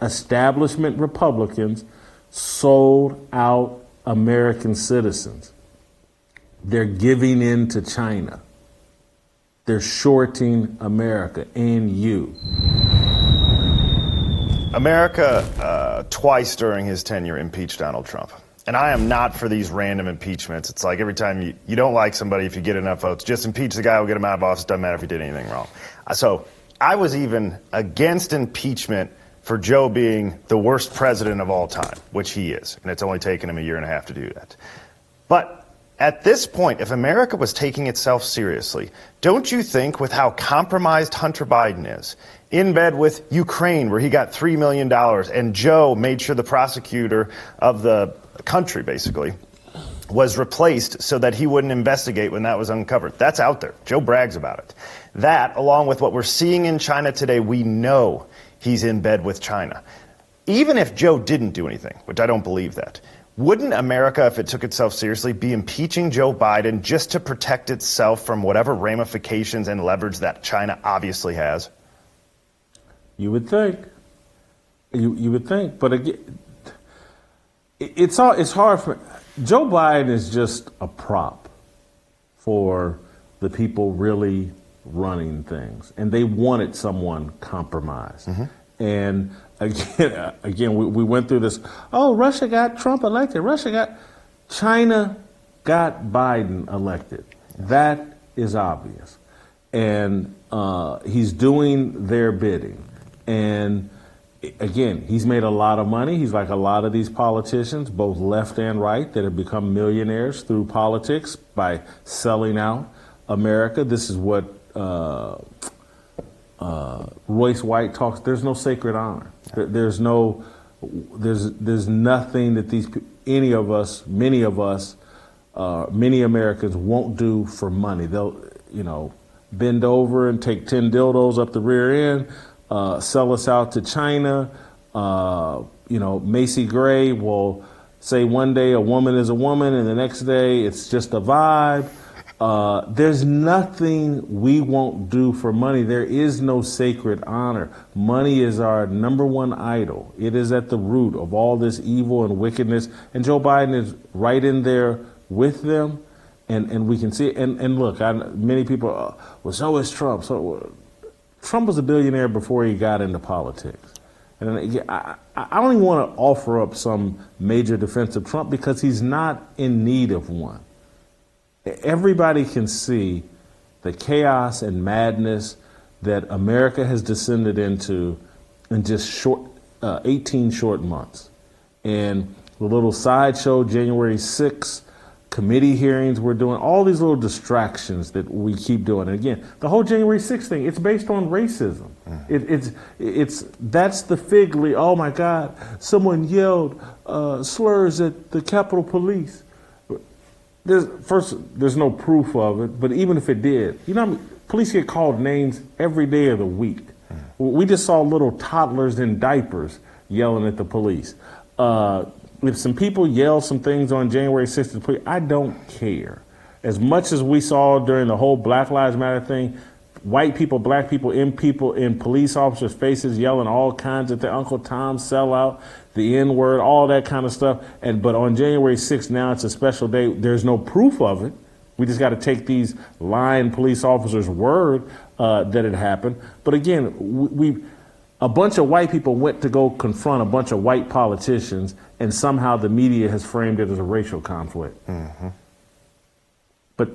establishment Republicans sold out American citizens. They're giving in to China. They're shorting America and you. America, twice during his tenure, impeached Donald Trump. And I am not for these random impeachments. It's like every time you don't like somebody, if you get enough votes, just impeach the guy who'll get him out of office. Doesn't matter if he did anything wrong. So I was even against impeachment for Joe being the worst president of all time, which he is. And it's only taken him a year and a half to do that. But at this point, if America was taking itself seriously, don't you think with how compromised Hunter Biden is, in bed with Ukraine, where he got $3 million, and Joe made sure the prosecutor of the country, basically, was replaced so that he wouldn't investigate when that was uncovered. That's out there. Joe brags about it. That, along with what we're seeing in China today, we know he's in bed with China. Even if Joe didn't do anything, which I don't believe that, wouldn't America, if it took itself seriously, be impeaching Joe Biden just to protect itself from whatever ramifications and leverage that China obviously has? You would think. You would think. But again, it's hard for Joe Biden is just a prop for the people really running things, and they wanted someone compromised. Mm-hmm. And again, we went through this. Oh, Russia got Trump elected. China got Biden elected. That is obvious, and he's doing their bidding. And again, he's made a lot of money. He's like a lot of these politicians, both left and right, that have become millionaires through politics by selling out America. This is what Royce White talks. There's no sacred honor. There's nothing that many Americans won't do for money. They'll, bend over and take 10 dildos up the rear end. Sell us out to China. Macy Gray will say one day a woman is a woman and the next day it's just a vibe. There's nothing we won't do for money. There is no sacred honor. Money is our number one idol. It is at the root of all this evil and wickedness. And Joe Biden is right in there with them. And we can see it. And look, many people, well, so is Trump. Trump was a billionaire before he got into politics. And I don't even want to offer up some major defense of Trump because he's not in need of one. Everybody can see the chaos and madness that America has descended into in just 18 short months. And the little sideshow, January 6th, committee hearings we're doing, all these little distractions that we keep doing. And again, the whole January 6th thing, it's based on racism. That's the fig leaf. Oh my God, someone yelled slurs at the Capitol Police. There's no proof of it, but even if it did, police get called names every day of the week. We just saw little toddlers in diapers yelling at the police. If some people yell some things on January 6th to the police, I don't care. As much as we saw during the whole Black Lives Matter thing, white people, black people in police officers' faces yelling all kinds of things, Uncle Tom sellout, the N-word, all that kind of stuff. But on January 6th, now it's a special day. There's no proof of it. We just got to take these lying police officers' word that it happened. But again, a bunch of white people went to go confront a bunch of white politicians, and somehow the media has framed it as a racial conflict. Mm-hmm. But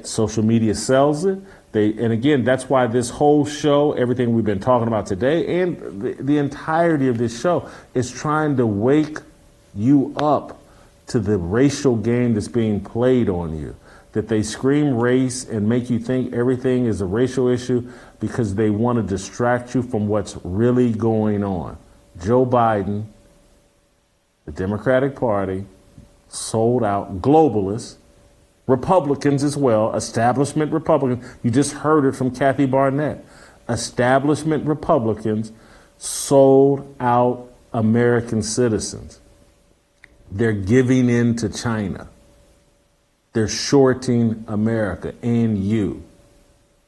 social media sells it. And again, that's why this whole show, everything we've been talking about today, and the entirety of this show is trying to wake you up to the racial game that's being played on you. That they scream race and make you think everything is a racial issue because they want to distract you from what's really going on. Joe Biden, the Democratic Party, sold out globalists, Republicans as well, establishment Republicans. You just heard it from Kathy Barnett. Establishment Republicans sold out American citizens. They're giving in to China. They're shorting America and you.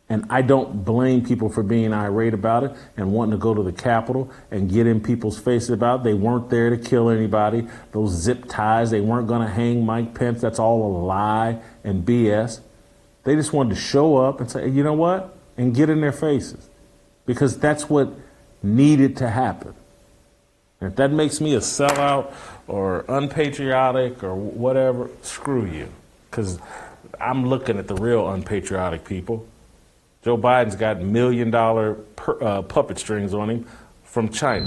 And I don't blame people for being irate about it and wanting to go to the Capitol and get in people's faces about it. They weren't there to kill anybody. Those zip ties, they weren't going to hang Mike Pence. That's all a lie and BS. They just wanted to show up and say, you know what? And get in their faces. Because that's what needed to happen. And if that makes me a sellout or unpatriotic or whatever, screw you. Because I'm looking at the real unpatriotic people. Joe Biden's got $1 million puppet strings on him from China.